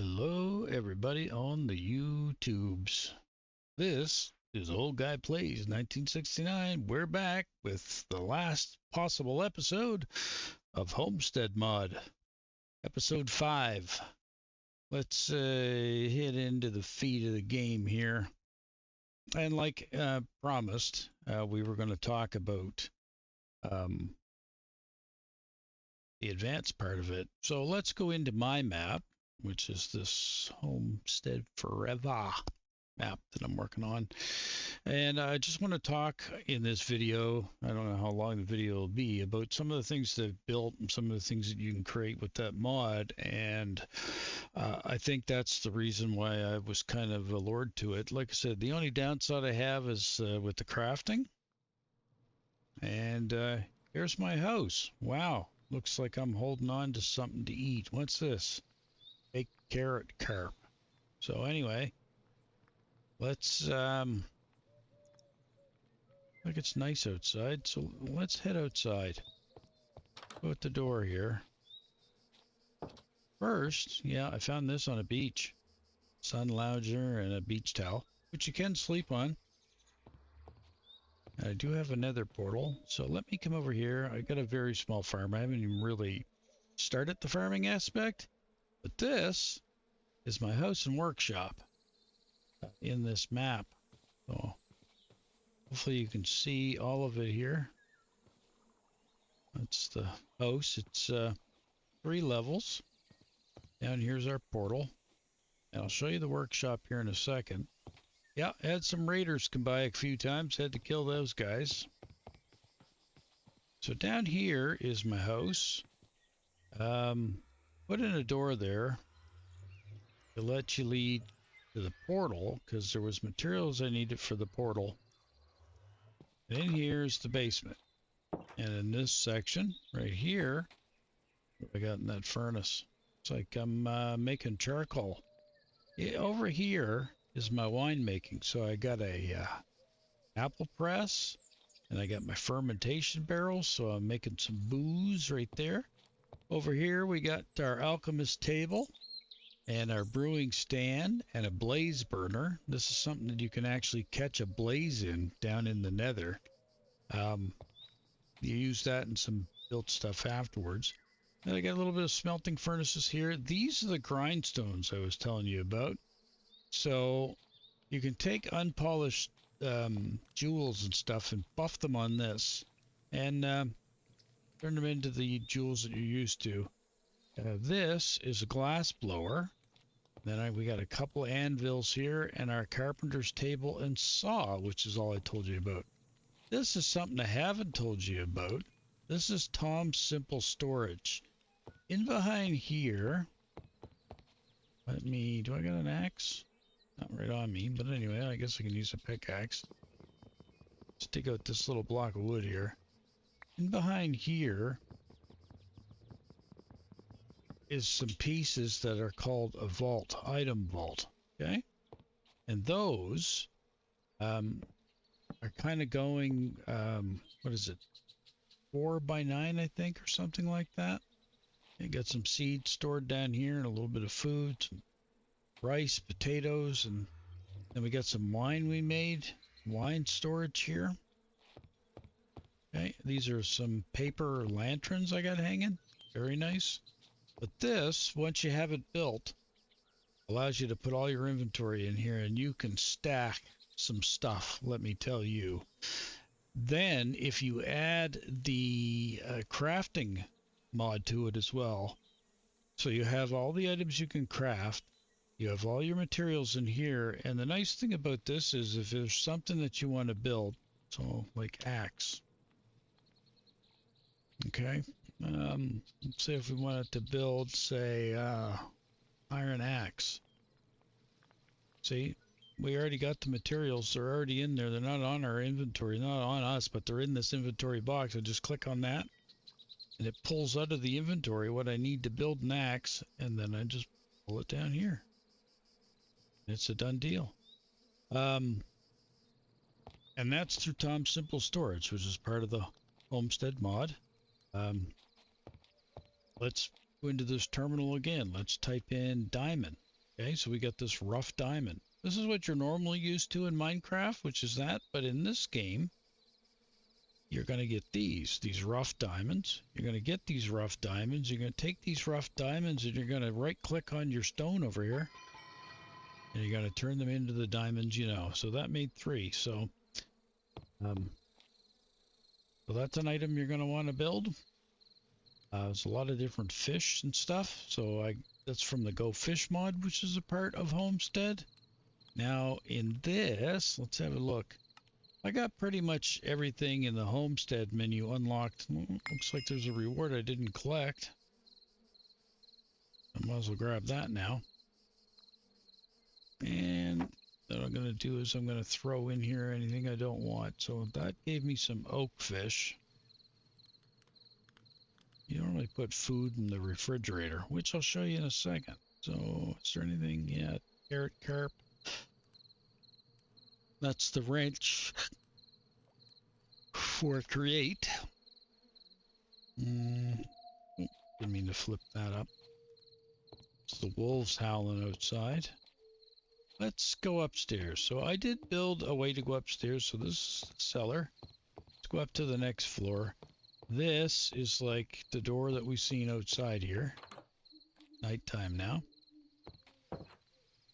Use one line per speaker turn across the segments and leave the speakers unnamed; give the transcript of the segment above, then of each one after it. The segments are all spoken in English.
Hello, everybody on the YouTubes. This is Old Guy Plays 1969. We're back with the last possible episode of Homestead Mod, episode 5. Let's hit into the feed of the game here. And like promised, we were going to talk about the advanced part of it. So let's go into my map, which is this Homestead Forever map that I'm working on. And I just want to talk in this video, I don't know how long the video will be, about some of the things that I've built and some of the things that you can create with that mod. And I think that's the reason why I was kind of allured to it. Like I said, the only downside I have is with the crafting. And here's my house. Wow, looks like I'm holding on to something to eat. What's this? Baked carrot carp. So anyway, let's look, it's nice outside, so let's head outside. Go at the door here. First, yeah, I found this on a beach. Sun lounger and a beach towel, which you can sleep on. I do have a nether portal, so let me come over here. I got a very small farm. I haven't even really started the farming aspect. But this is my house and workshop in this map. So hopefully you can see all of it here. That's the house. It's 3 levels. Down here's our portal. And I'll show you the workshop here in a second. Yeah, had some raiders come by a few times. Had to kill those guys. So down here is my house. Put in a door there to let you lead to the portal, because there was materials I needed for the portal. And in here's the basement. And in this section right here, what I got in that furnace? It's like I'm making charcoal. Over here is my wine making. So I got a apple press, and I got my fermentation barrels. So I'm making some booze right there. Over here we got our alchemist table and our brewing stand and a blaze burner. This is something that you can actually catch a blaze in down in the nether. You use that in some built stuff afterwards. And I got a little bit of smelting furnaces here. These are the grindstones I was telling you about. So you can take unpolished jewels and stuff and buff them on this and turn them into the jewels that you're used to. This is a glass blower. Then we got a couple anvils here and our carpenter's table and saw, which is all I told you about. This is something I haven't told you about. This is Tom's Simple Storage. In behind here, do I got an axe? Not right on me, but anyway, I guess I can use a pickaxe. Let's dig out this little block of wood here. In behind here is some pieces that are called a vault, item vault, okay? And those are kind of going, what is it, 4 by 9, I think, or something like that. You got some seeds stored down here and a little bit of food, some rice, potatoes, and then we got some wine we made, wine storage here. Okay, these are some paper lanterns I got hanging, very nice. But this, once you have it built, allows you to put all your inventory in here, and you can stack some stuff, let me tell you. Then if you add the crafting mod to it as well, so you have all the items you can craft, you have all your materials in here, and the nice thing about this is if there's something that you want to build, so like axe, okay, let's say if we wanted to build, say, iron axe. See, we already got the materials. They're already in there. They're not on our inventory, not on us, but they're in this inventory box. I just click on that, and it pulls out of the inventory what I need to build an axe, and then I just pull it down here. It's a done deal. And that's through Tom's Simple Storage, which is part of the Homestead mod. Let's go into this terminal again. Let's type in diamond. Okay, so we got this rough diamond. This is what you're normally used to in Minecraft, which is that, but in this game, you're going to get these rough diamonds. You're going to get these rough diamonds. You're going to take these rough diamonds and you're going to right click on your stone over here. And you're going to turn them into the diamonds you know. So that made 3. So that's an item you're going to want to build. There's a lot of different fish and stuff. So that's from the Go Fish mod, which is a part of Homestead. Now in this, let's have a look. I got pretty much everything in the Homestead menu unlocked. Looks like there's a reward I didn't collect. I might as well grab that now. And what I'm going to do is I'm going to throw in here anything I don't want. So that gave me some oak fish. You don't really put food in the refrigerator, which I'll show you in a second. So is there anything? Yeah, carrot carp. That's the wrench for create. Didn't mean to flip that up. It's the wolves howling outside. Let's go upstairs. So I did build a way to go upstairs. So this is the cellar. Let's go up to the next floor. This is like the door that we've seen outside here. Nighttime now.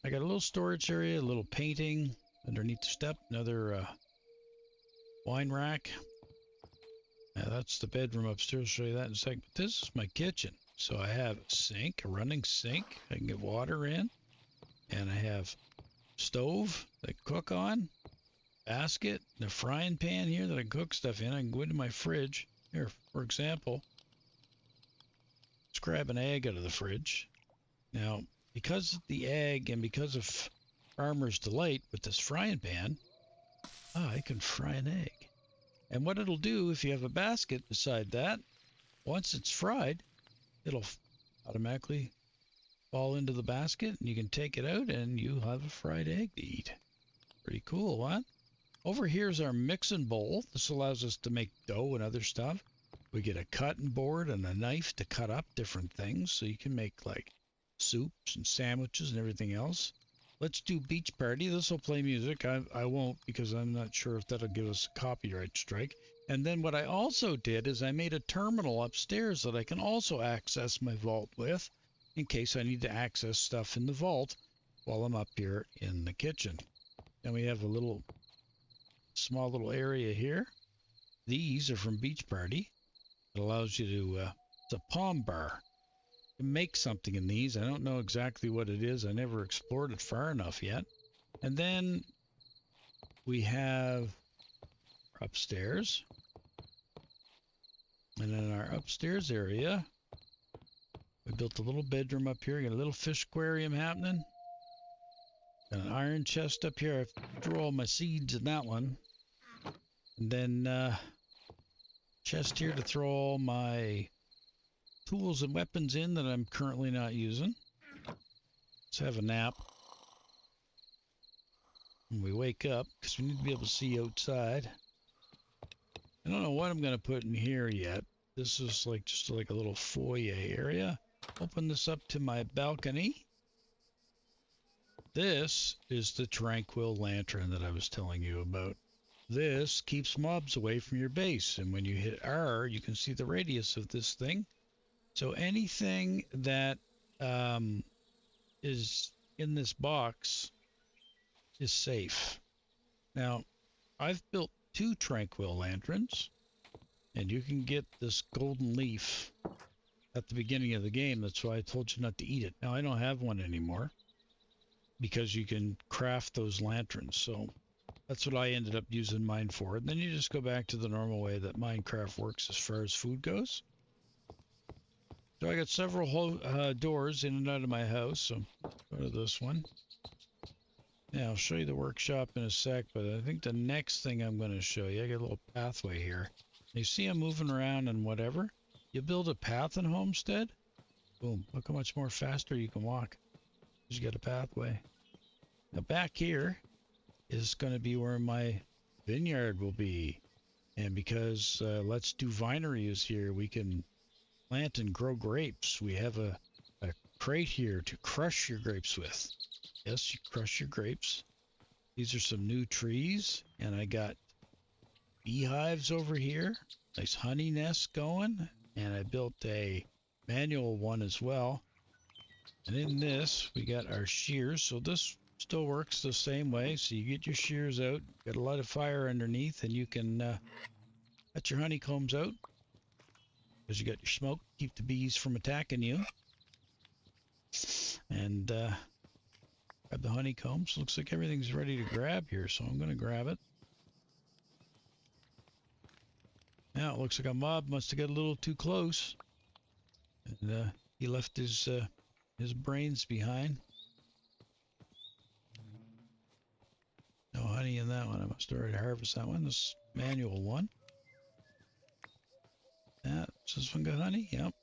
I got a little storage area, a little painting underneath the step, another wine rack. Now that's the bedroom upstairs. I'll show you that in a second. But this is my kitchen. So I have a sink, a running sink. I can get water in. And I have stove that I cook on, basket, and a frying pan here that I cook stuff in. I can go into my fridge. Here, for example, let's grab an egg out of the fridge. Now, because of the egg and because of Farmer's Delight with this frying pan, I can fry an egg. And what it'll do, if you have a basket beside that, once it's fried, it'll automatically fall into the basket and you can take it out and you have a fried egg to eat. Pretty cool, huh? Over here is our mixing bowl. This allows us to make dough and other stuff. We get a cutting board and a knife to cut up different things. So you can make like soups and sandwiches and everything else. Let's do beach party. This will play music. I won't because I'm not sure if that'll give us a copyright strike. And then what I also did is I made a terminal upstairs that I can also access my vault with in case I need to access stuff in the vault while I'm up here in the kitchen. And we have a small little area here. These are from Beach Party. It allows you to, it's a palm bar. You can make something in these. I don't know exactly what it is. I never explored it far enough yet. And then we have upstairs. And in our upstairs area, we built a little bedroom up here. Got a little fish aquarium happening. Got an iron chest up here. I threw all my seeds in that one. And then chest here to throw all my tools and weapons in that I'm currently not using. Let's have a nap. When we wake up, because we need to be able to see outside. I don't know what I'm going to put in here yet. This is like just like a little foyer area. Open this up to my balcony. This is the tranquil lantern that I was telling you about. This keeps mobs away from your base, and when you hit R, you can see the radius of this thing. So anything that is in this box is safe. Now, I've built 2 tranquil lanterns, and you can get this golden leaf at the beginning of the game. That's why I told you not to eat it. Now, I don't have one anymore because you can craft those lanterns. So that's what I ended up using mine for. And then you just go back to the normal way that Minecraft works as far as food goes. So I got several doors in and out of my house. So go to this one. Yeah, I'll show you the workshop in a sec, but I think the next thing I'm going to show you, I got a little pathway here. You see I'm moving around and whatever. You build a path in Homestead. Boom. Look how much more faster you can walk. You get a pathway. Now back here is going to be where my vineyard will be. And because Let's Do Vinery is here, we can plant and grow grapes. We have a crate here to crush your grapes with. Yes, you crush your grapes. These are some new trees, and I got beehives over here. Nice honey nest going, and I built a manual one as well. And in this, we got our shears. So this still works the same way. So you get your shears out, got a lot of fire underneath, and you can cut your honeycombs out because you got your smoke, keep the bees from attacking you. And grab the honeycombs. Looks like everything's ready to grab here, so I'm going to grab it. Now it looks like a mob must have got a little too close, and he left his brains behind. No honey in that one. I must already harvest that one. This manual one. Yeah, does this one got honey? Yep.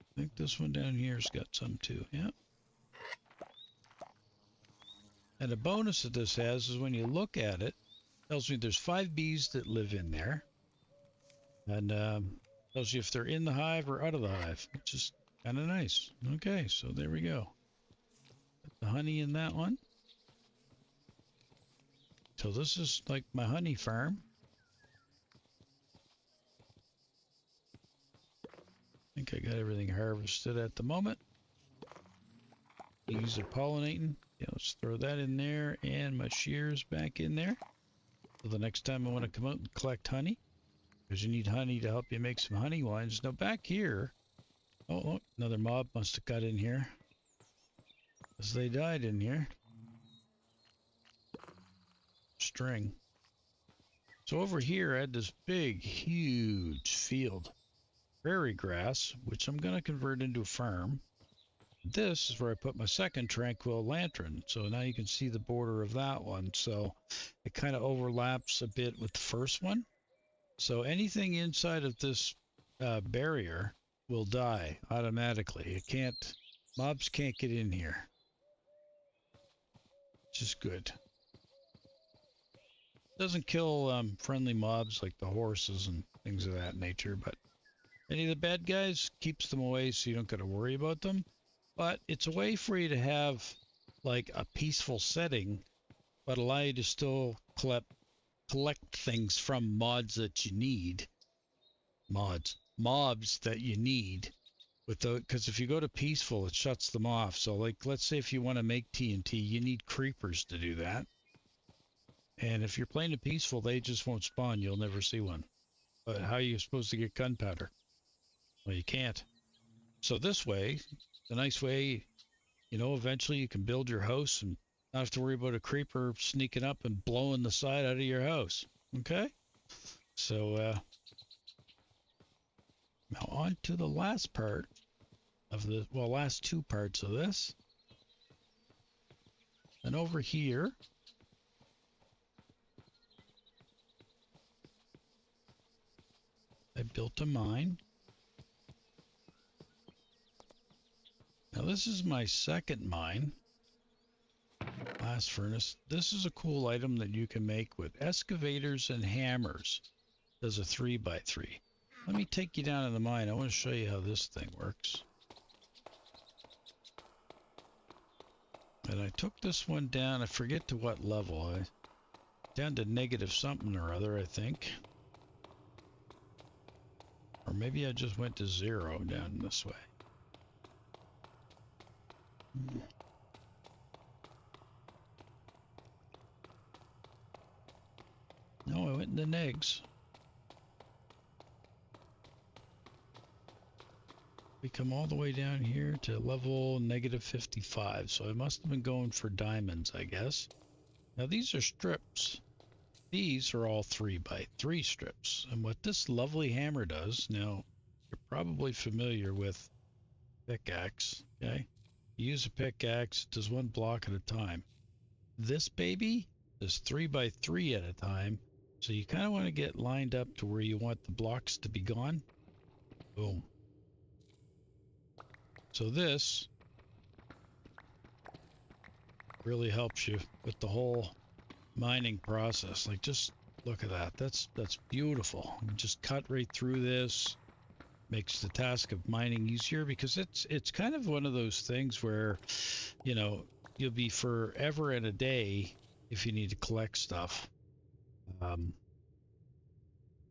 I think this one down here's got some too. Yep. And the bonus that this has is when you look at it, tells me there's 5 bees that live in there, and tells you if they're in the hive or out of the hive, which is kind of nice. Okay, so there we go. Put the honey in that one. So this is like my honey farm. I think I got everything harvested at the moment. Bees are pollinating. Yeah, let's throw that in there, and my shears back in there. So the next time I want to come out and collect honey, because you need honey to help you make some honey wines. Now back here, oh look, another mob must have got in here, because they died in here. String. So over here I had this big, huge field, prairie grass, which I'm going to convert into a farm. This is where I put my second tranquil lantern. So now you can see the border of that one. So it kind of overlaps a bit with the first one. So anything inside of this barrier will die automatically. Mobs can't get in here. Which is good. Doesn't kill friendly mobs like the horses and things of that nature, but any of the bad guys keeps them away so you don't got to worry about them. But it's a way for you to have like a peaceful setting, but allow you to still collect things from mods that you need. Mobs that you need. Because if you go to peaceful, it shuts them off. So like, let's say if you want to make TNT, you need creepers to do that. And if you're playing it peaceful, they just won't spawn. You'll never see one. But how are you supposed to get gunpowder? Well, you can't. So this way, the nice way, eventually you can build your house and not have to worry about a creeper sneaking up and blowing the side out of your house. Okay? So, now on to the last part of last 2 parts of this. And over here, I built a mine. Now this is my second mine, blast furnace. This is a cool item that you can make with excavators and hammers. Does a 3x3. Let me take you down to the mine. I want to show you how this thing works. And I took this one down, I forget to what level. Down to negative something or other, I think. Or maybe I just went to 0 down this way. No, I went in the negs. We come all the way down here to level negative 55. So I must have been going for diamonds, I guess. Now these are strips. These are all 3x3 strips. And what this lovely hammer does, now you're probably familiar with pickaxe, okay? You use a pickaxe, it does 1 block at a time. This baby does 3x3 at a time. So you kind of want to get lined up to where you want the blocks to be gone. Boom. So this really helps you with the whole mining process. Like, just look at that. That's beautiful. You just cut right through this. makes the task of mining easier because it's kind of one of those things where, you know, you'll be forever and a day if you need to collect stuff. Um,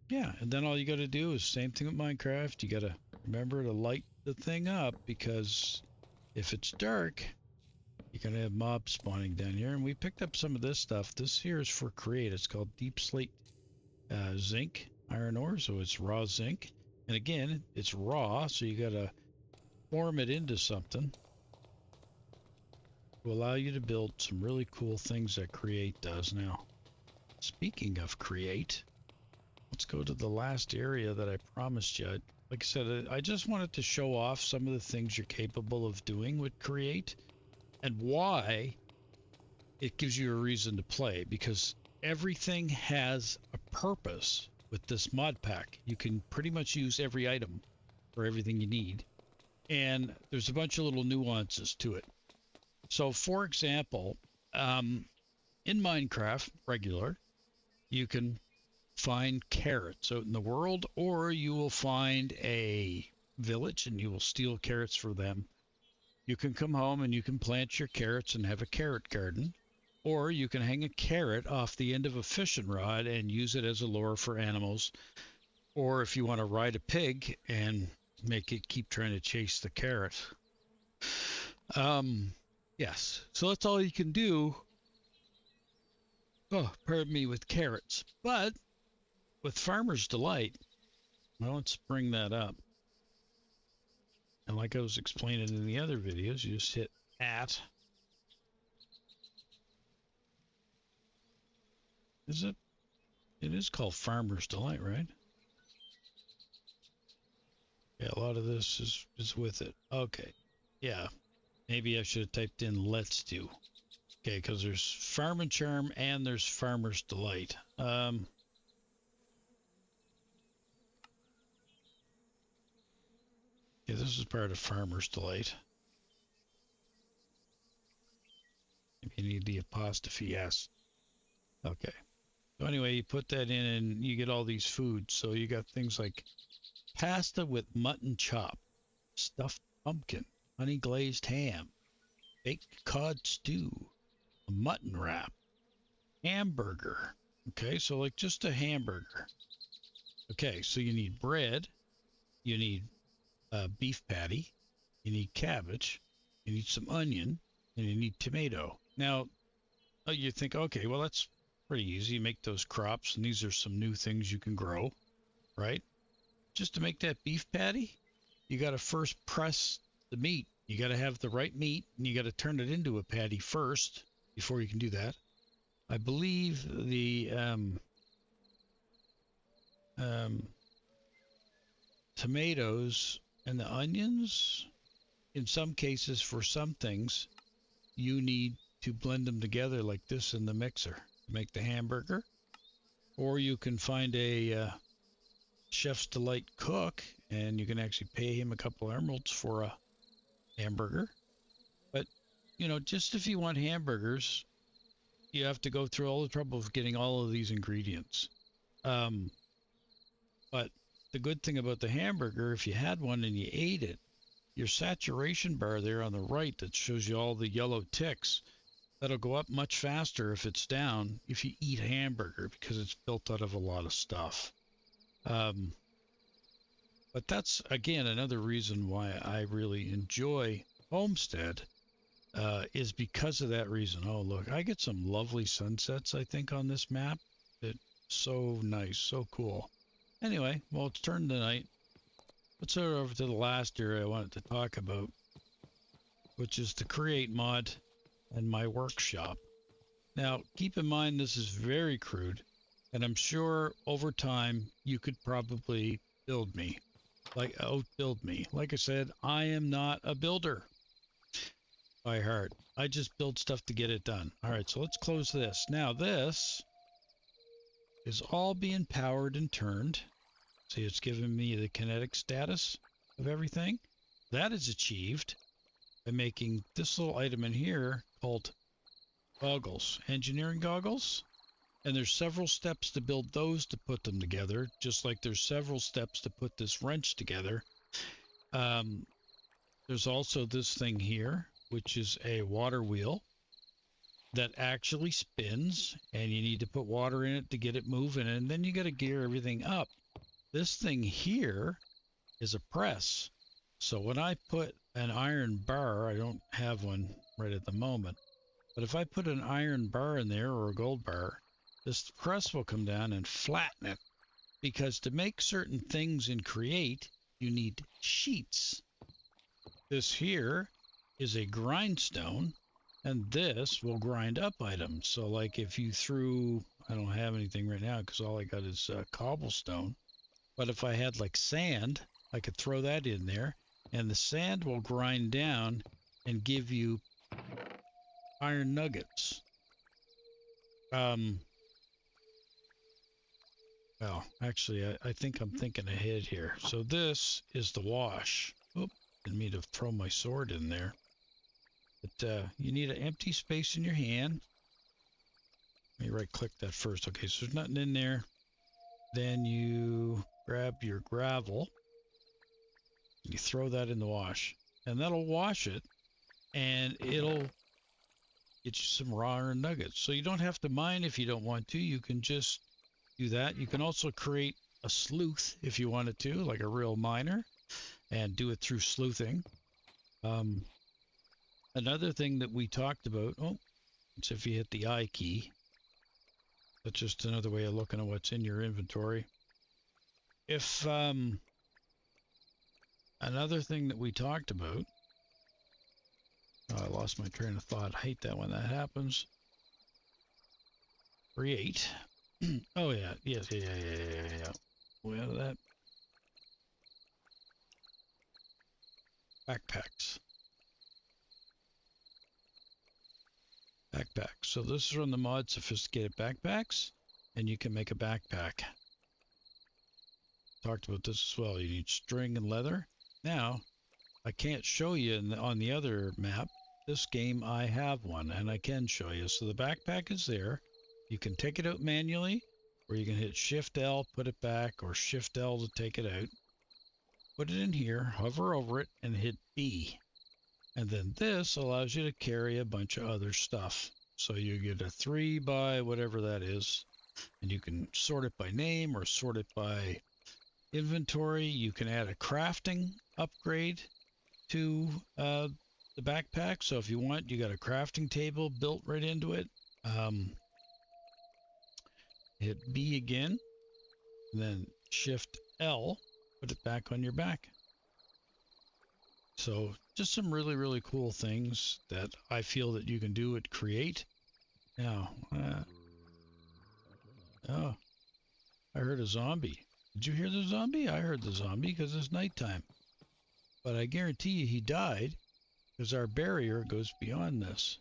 yeah, and then all you got to do is same thing with Minecraft. You got to remember to light the thing up because if it's dark, you're going to have mobs spawning down here. And we picked up some of this stuff. This here is for create. It's called deep slate zinc iron ore, so it's raw zinc. And again, it's raw, so you got to form it into something to allow you to build some really cool things that create does. Now, speaking of create, let's go to the last area that I promised you. Like I said, I just wanted to show off some of the things you're capable of doing with create and why it gives you a reason to play, because everything has a purpose with this mod pack. You can pretty much use every item for everything you need, and there's a bunch of little nuances to it. So for example, in Minecraft regular, you can find carrots out in the world, or you will find a village and you will steal carrots for them. You can come home and you can plant your carrots and have a carrot garden, or you can hang a carrot off the end of a fishing rod and use it as a lure for animals, or if you want to ride a pig and make it keep trying to chase the carrot. Yes, so that's all you can do. Oh, pardon me, with carrots. But with Farmer's Delight, well, let's bring that up. And like I was explaining in the other videos, you just hit at. Is it? It is called Farmer's Delight, right? Yeah, a lot of this is with it. Okay. Yeah. Maybe I should have typed in let's do. Okay, because there's Farm and Charm and there's Farmer's Delight. Yeah, this is part of Farmer's Delight. Maybe you need the apostrophe S. Okay. So anyway, you put that in and you get all these foods. So you got things like pasta with mutton chop, stuffed pumpkin, honey glazed ham, baked cod stew, a mutton wrap, hamburger. Okay, so like just a hamburger. Okay, so you need bread, you need beef patty, you need cabbage, you need some onion, and you need tomato. Now, you think, okay, well, that's pretty easy. You make those crops, and these are some new things you can grow, right? Just to make that beef patty, you got to first press the meat. You got to have the right meat, and you got to turn it into a patty first before you can do that. I believe the tomatoes and the onions, in some cases, for some things, you need to blend them together like this in the mixer to make the hamburger. Or you can find a Chef's Delight cook, and you can actually pay him a couple emeralds for a hamburger. But, you know, just if you want hamburgers, you have to go through all the trouble of getting all of these ingredients. But the good thing about the hamburger, if you had one and you ate it, your saturation bar there on the right that shows you all the yellow ticks, that'll go up much faster if it's down if you eat hamburger because it's built out of a lot of stuff. But that's, again, another reason why I really enjoy Homestead, is because of that reason. Oh, look, I get some lovely sunsets, I think, on this map. It's so nice, so cool. Anyway, well, it's turned to night. Let's go over to the last area I wanted to talk about, which is the Create mod and my workshop. Now, keep in mind this is very crude, and I'm sure over time you could probably outbuild me. Like I said, I am not a builder by heart. I just build stuff to get it done. All right, so let's close this. Now this is all being powered and turned. See, it's giving me the kinetic status of everything. That is achieved by making this little item in here called goggles, engineering goggles. And there's several steps to build those to put them together, just like there's several steps to put this wrench together. There's also this thing here, which is a water wheel that actually spins, and you need to put water in it to get it moving, and then you got to gear everything up. This thing here is a press. So when I put an iron bar, I don't have one right at the moment, but if I put an iron bar in there or a gold bar, this press will come down and flatten it, because to make certain things in Create, you need sheets. This here is a grindstone, and this will grind up items. So like if you threw, I don't have anything right now because all I got is cobblestone, but if I had like sand, I could throw that in there, and the sand will grind down and give you iron nuggets. Well, actually, I think I'm thinking ahead here. So this is the wash. Oop, didn't mean to throw my sword in there. But you need an empty space in your hand. Let me right-click that first. Okay, so there's nothing in there. Then you grab your gravel. You throw that in the wash. And that'll wash it. And it'll get you some raw iron nuggets. So you don't have to mine if you don't want to. You can just do that. You can also create a sleuth if you wanted to, like a real miner, and do it through sleuthing. Another thing that we talked about, it's if you hit the I key. That's just another way of looking at what's in your inventory. If another thing that we talked about, I lost my train of thought. I hate that when that happens. Create. Oh yeah, yes, yeah. Way out of that. Backpacks. Backpack. So this is from the mod Sophisticated Backpacks, and you can make a backpack. Talked about this as well. You need string and leather. Now, I can't show you on the other map. This game I have one, and I can show you. So the backpack is there. You can take it out manually, or you can hit Shift L, put it back, or Shift L to take it out. Put it in here, hover over it, and hit B. And then this allows you to carry a bunch of other stuff. So you get a 3 by whatever that is, and you can sort it by name or sort it by inventory. You can add a crafting upgrade to the backpack. So if you want, you got a crafting table built right into it. Hit B again, and then Shift L, put it back on your back. So just some really, really cool things that I feel that you can do at Create. Now, oh, I heard a zombie. Did you hear the zombie? I heard the zombie because it's nighttime. But I guarantee you he died because our barrier goes beyond this.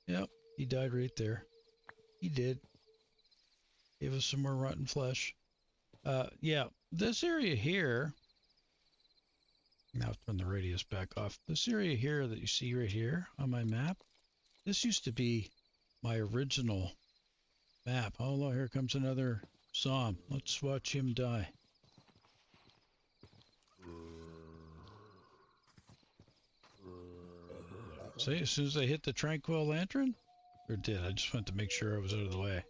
Yep, he died right there. He did. Gave us some more rotten flesh. Yeah, this area here. Now turn the radius back off. This area here that you see right here on my map, this used to be my original map. Oh, look, here comes another zombie. Let's watch him die. See, as soon as I hit the tranquil lantern, or did I just wanted to make sure I was out of the way. As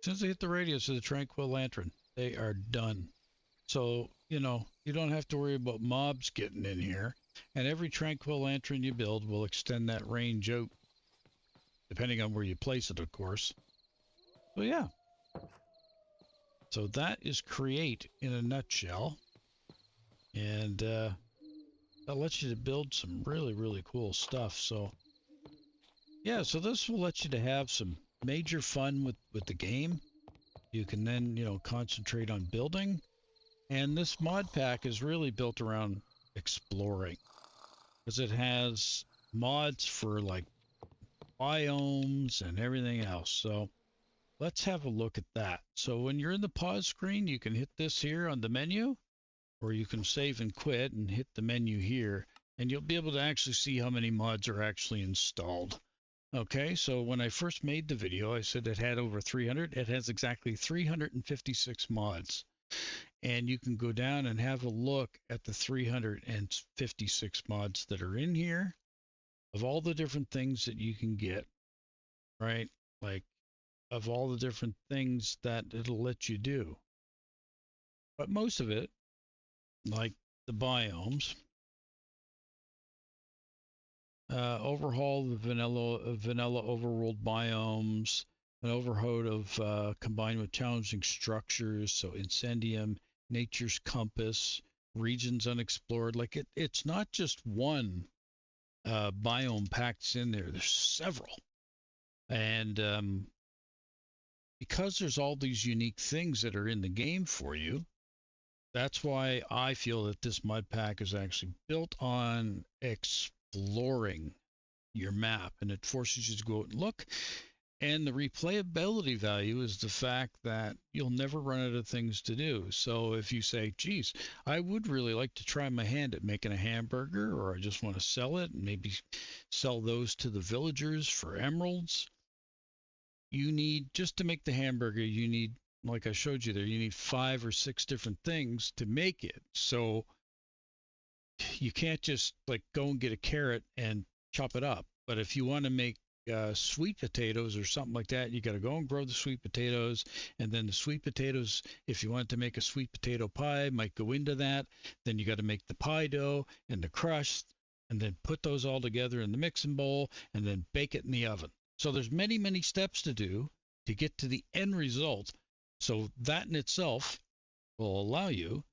soon as I hit the radius of the tranquil lantern, they are done. So, you know, you don't have to worry about mobs getting in here. And every tranquil lantern you build will extend that range out, depending on where you place it, of course. So, yeah. So that is Create in a nutshell. And that lets you to build some really, really cool stuff. So, yeah, so this will let you to have some major fun with the game. You can then, you know, concentrate on building. And this mod pack is really built around exploring, because it has mods for like biomes and everything else. So let's have a look at that. So when you're in the pause screen, you can hit this here on the menu, or you can save and quit and hit the menu here, and you'll be able to actually see how many mods are actually installed. Okay, so when I first made the video, I said it had over 300. It has exactly 356 mods. And you can go down and have a look at the 356 mods that are in here of all the different things that you can get, right? Like of all the different things that it'll let you do. But most of it, like the biomes, overhaul the vanilla overworld biomes, an overhaul of combined with challenging structures, so Incendium, Nature's Compass, regions unexplored. Like it's not just one biome packed in there. There's several, and because there's all these unique things that are in the game for you, that's why I feel that this mud pack is actually built on exploring your map, and it forces you to go out and look. And the replayability value is the fact that you'll never run out of things to do. So if you say, geez, I would really like to try my hand at making a hamburger, or I just want to sell it and maybe sell those to the villagers for emeralds, you need, just to make the hamburger, you need, like I showed you there, you need 5 or 6 different things to make it. So you can't just like go and get a carrot and chop it up. But if you want to make sweet potatoes or something like that, you got to go and grow the sweet potatoes, and then the sweet potatoes, if you want to make a sweet potato pie, might go into that. Then you got to make the pie dough and the crust, and then put those all together in the mixing bowl, and then bake it in the oven. So there's many steps to do to get to the end result. So that in itself will allow you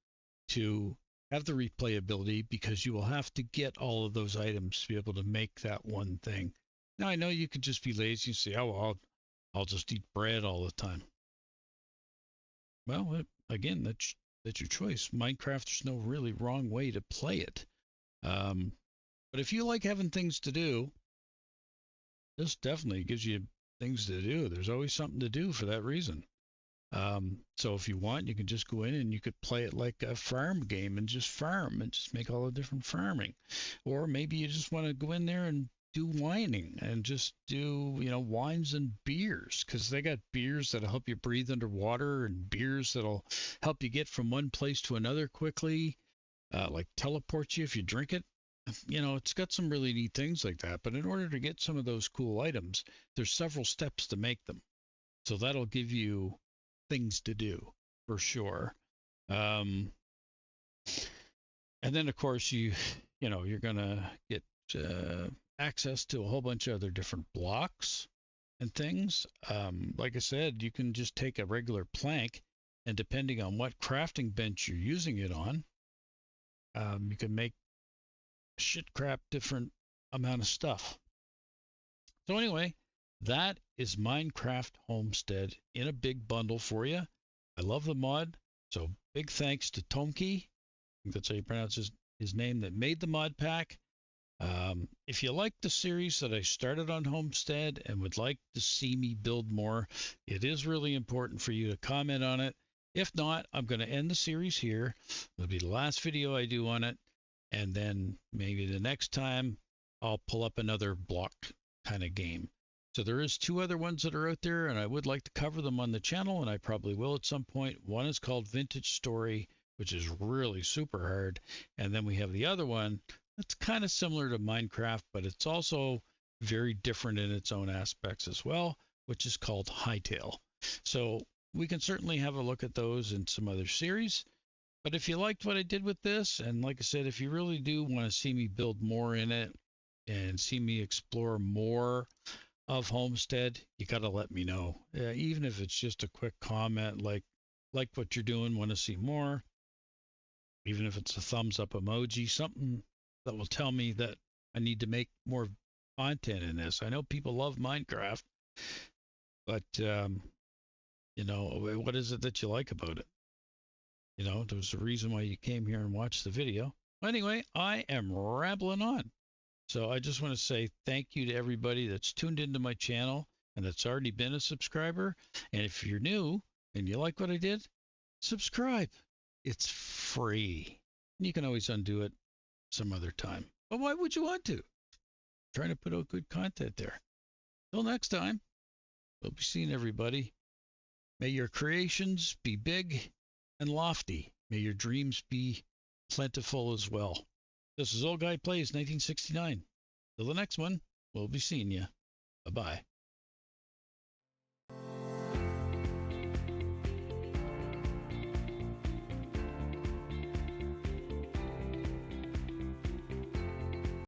to have the replayability, because you will have to get all of those items to be able to make that one thing. Now I know you could just be lazy and say, "Oh, well, I'll just eat bread all the time." Well, again, that's your choice. Minecraft, there's no really wrong way to play it. Um, but if you like having things to do, this definitely gives you things to do. There's always something to do for that reason. So if you want, you can just go in and you could play it like a farm game and just farm and just make all the different farming. Or maybe you just want to go in there and do wining and just do, wines and beers, because they got beers that'll help you breathe underwater and beers that'll help you get from one place to another quickly, like teleport you if you drink it. It's got some really neat things like that. But in order to get some of those cool items, there's several steps to make them. So that'll give you things to do for sure. Um, and then of course you're gonna get access to a whole bunch of other different blocks and things. Like I said, you can just take a regular plank, and depending on what crafting bench you're using it on, you can make shit crap different amount of stuff. So anyway, that is Minecraft Homestead in a big bundle for you. I love the mod. So big thanks to Tomke, I think that's how you pronounce his name, that made the mod pack. If you like the series that I started on Homestead and would like to see me build more, it is really important for you to comment on it. If not, I'm going to end the series here. It'll be the last video I do on it. And then maybe the next time I'll pull up another block kind of game. So there is 2 other ones that are out there, and I would like to cover them on the channel, and I probably will at some point. One is called Vintage Story, which is really super hard. And then we have the other one that's kind of similar to Minecraft, but it's also very different in its own aspects as well, which is called Hightail. So we can certainly have a look at those in some other series. But if you liked what I did with this, and like I said, if you really do want to see me build more in it and see me explore more of Homestead, you got to let me know. Even if it's just a quick comment like what you're doing, want to see more, even if it's a thumbs up emoji, something that will tell me that I need to make more content in this. I know people love Minecraft, but what is it that you like about it? There's a reason why you came here and watched the video. Anyway, I am rambling on. So I just want to say thank you to everybody that's tuned into my channel and that's already been a subscriber. And if you're new and you like what I did, subscribe. It's free. You can always undo it some other time. But why would you want to? I'm trying to put out good content there. Till next time, we'll be seeing everybody. May your creations be big and lofty. May your dreams be plentiful as well. This is Old Guy Plays 1969. Till the next one, we'll be seeing you. Bye-bye.